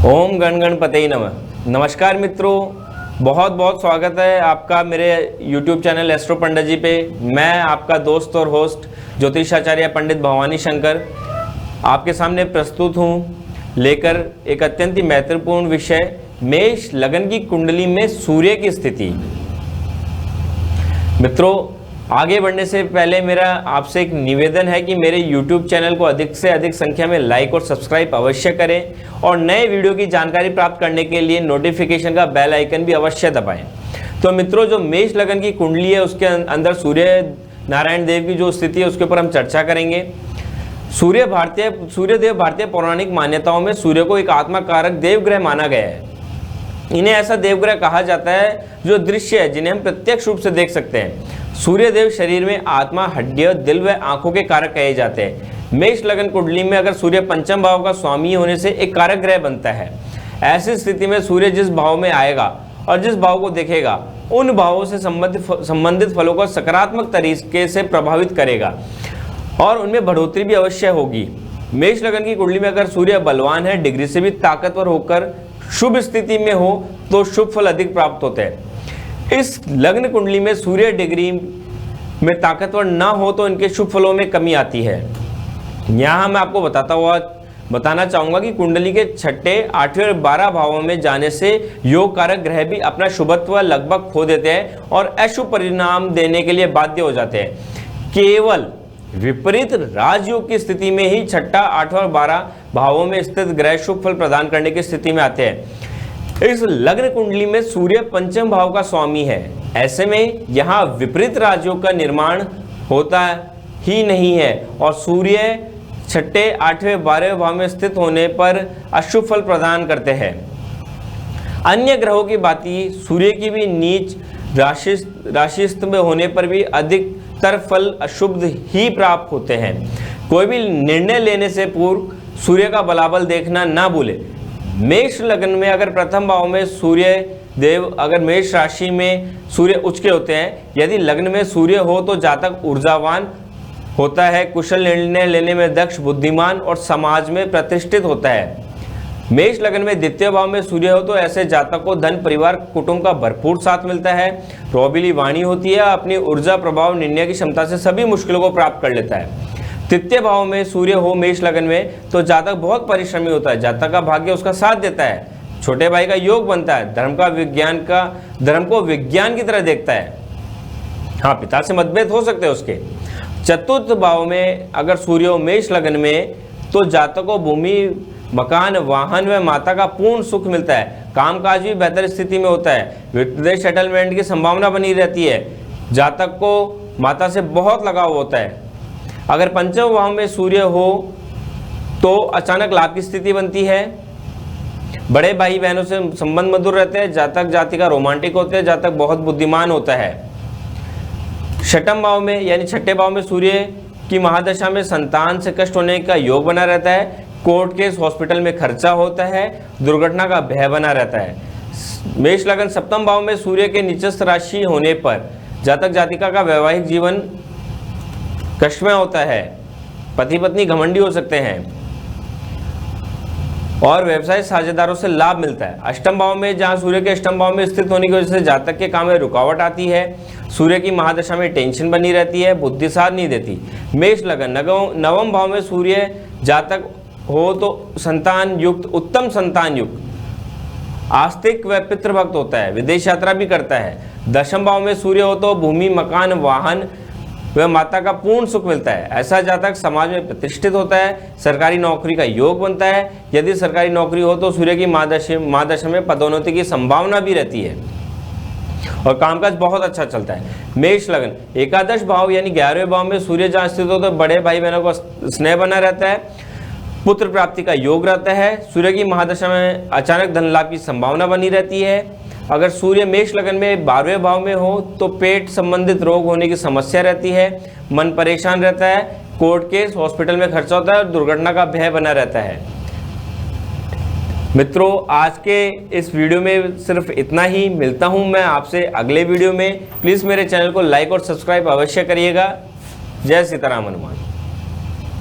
ओम गण गणपतये नमः। नमस्कार मित्रों, बहुत बहुत स्वागत है आपका मेरे YouTube चैनल एस्ट्रो पंडित जी पे। मैं आपका दोस्त और होस्ट ज्योतिषाचार्य पंडित भवानी शंकर आपके सामने प्रस्तुत हूँ लेकर एक अत्यंत ही महत्वपूर्ण विषय, मेष लगन की कुंडली में सूर्य की स्थिति। मित्रों, आगे बढ़ने से पहले मेरा आपसे एक निवेदन है कि मेरे YouTube चैनल को अधिक से अधिक संख्या में लाइक और सब्सक्राइब अवश्य करें और नए वीडियो की जानकारी प्राप्त करने के लिए नोटिफिकेशन का बेल आइकन भी अवश्य दबाएं। तो मित्रों, जो मेष लगन की कुंडली है उसके अंदर सूर्य नारायण देव की जो स्थिति है उसके ऊपर हम चर्चा करेंगे। सूर्यदेव भारतीय पौराणिक मान्यताओं में सूर्य को एक आत्मा कारक देवग्रह माना गया है। इन्हें ऐसा देवग्रह कहा जाता है जो दृश्य है, जिन्हें हम प्रत्यक्ष रूप से देख सकते हैं। सूर्यदेव शरीर में आत्मा, हड्डियों, दिल व आंखों के कारक कहे जाते हैं। मेष लगन कुंडली में अगर सूर्य पंचम भाव का स्वामी होने से एक कारक ग्रह बनता है। ऐसी स्थिति में सूर्य जिस भाव में आएगा और जिस भाव को देखेगा उन भावों से संबंधित फलों को सकारात्मक तरीके से प्रभावित करेगा और उनमें बढ़ोतरी भी अवश्य होगी। मेष लगन की कुंडली में अगर सूर्य बलवान है, डिग्री से भी ताकतवर होकर शुभ स्थिति में हो तो शुभ फल अधिक प्राप्त होते हैं। इस लग्न कुंडली में सूर्य डिग्री में ताकतवर ना हो तो इनके शुभ फलों में कमी आती है। यहाँ मैं आपको बताना चाहूंगा कि कुंडली के छठे, 8वें और 12 भावों में जाने से योग कारक ग्रह भी अपना शुभत्व लगभग खो देते हैं और अशुभ परिणाम देने के लिए बाध्य हो जाते हैं। केवल विपरीत राजयोग की स्थिति में ही छठा, 8वां और 12 भावों में स्थित ग्रह शुभ फल प्रदान करने की स्थिति में आते हैं। इस लग्न कुंडली में सूर्य पंचम भाव का स्वामी है। ऐसे में यहाँ विपरीत राजयोग का निर्माण होता ही नहीं है और सूर्य छठे, 8वें, 12वें भाव में स्थित होने पर अशुभ फल प्रदान करते हैं। अन्य ग्रहों की भांति सूर्य की भी नीच राशिस्थ में होने पर भी अधिकतर फल अशुभ ही प्राप्त होते हैं। कोई भी निर्णय लेने से पूर्व सूर्य का बलाबल देखना ना भूले। मेष लगन में अगर प्रथम भाव में सूर्य देव, अगर मेष राशि में सूर्य उच्च के होते हैं, यदि लग्न में सूर्य हो तो जातक ऊर्जावान होता है, कुशल निर्णय लेने में दक्ष, बुद्धिमान और समाज में प्रतिष्ठित होता है। मेष लगन में द्वितीय भाव में सूर्य हो तो ऐसे जातक को धन, परिवार, कुटुंब का भरपूर साथ मिलता है, रोबीली वाणी होती है, अपनी ऊर्जा, प्रभाव, निर्णय की क्षमता से सभी मुश्किलों को प्राप्त कर लेता है। तृतीय भाव में सूर्य हो मेष लगन में तो जातक बहुत परिश्रमी होता है, जातक का भाग्य उसका साथ देता है, छोटे भाई का योग बनता है, धर्म को विज्ञान की तरह देखता है। हाँ, पिता से मतभेद हो सकते हैं उसके। चतुर्थ भाव में अगर सूर्य हो मेष लगन में तो जातक को भूमि, मकान, वाहन व माता का पूर्ण सुख मिलता है, कामकाज भी बेहतर स्थिति में होता है, विदेश सेटलमेंट की संभावना बनी रहती है, जातक को माता से बहुत लगाव होता है। अगर पंचम भाव में सूर्य हो तो अचानक लाभ की स्थिति बनती है, बड़े भाई बहनों से संबंध मधुर रहते हैं, जातक जातिका रोमांटिक होते हैं, जातक बहुत बुद्धिमान होता है। छठम भाव में यानी छठे भाव में सूर्य की महादशा में संतान से कष्ट होने का योग बना रहता है, कोर्ट केस, हॉस्पिटल में खर्चा होता है, दुर्घटना का भय बना रहता है। मेष लगन सप्तम भाव में सूर्य के नीचस्थ राशि होने पर जातक जातिका का वैवाहिक जीवन कष्टमय होता है, पति पत्नी घमंडी हो सकते हैं और व्यवसाय साझेदारों से लाभ मिलता है। अष्टम भाव में जहां सूर्य के अष्टम भाव में स्थित होने की वजह से जातक के काम में रुकावट आती है, सूर्य की महादशा में टेंशन बनी रहती है, बुद्धि साथ नहीं देती। मेष लगन नवम भाव में सूर्य जातक हो तो संतान युक्त, उत्तम संतान युक्त, आस्तिक व पितृभक्त होता है, विदेश यात्रा भी करता है। दशम भाव में सूर्य हो तो भूमि, मकान, वाहन वह माता का पूर्ण सुख मिलता है। ऐसा जातक समाज में प्रतिष्ठित होता है, सरकारी नौकरी का योग बनता है। यदि सरकारी नौकरी हो तो सूर्य की महादशा में पदोन्नति की संभावना भी रहती है और कामकाज बहुत अच्छा चलता है। मेष लगन एकादश भाव यानी 11वें भाव में सूर्य जहाँ स्थित हो तो बड़े भाई बहनों का स्नेह बना रहता है, पुत्र प्राप्ति का योग रहता है, सूर्य की महादशा में अचानक धन लाभ की संभावना बनी रहती है। अगर सूर्य मेष लगन में 12वें भाव में हो तो पेट संबंधित रोग होने की समस्या रहती है, मन परेशान रहता है, कोर्ट केस, हॉस्पिटल में खर्चा होता है और दुर्घटना का भय बना रहता है। मित्रों, आज के इस वीडियो में सिर्फ इतना ही। मिलता हूं मैं आपसे अगले वीडियो में। प्लीज़ मेरे चैनल को लाइक और सब्सक्राइब अवश्य करिएगा। जय सीताराम हनुमान।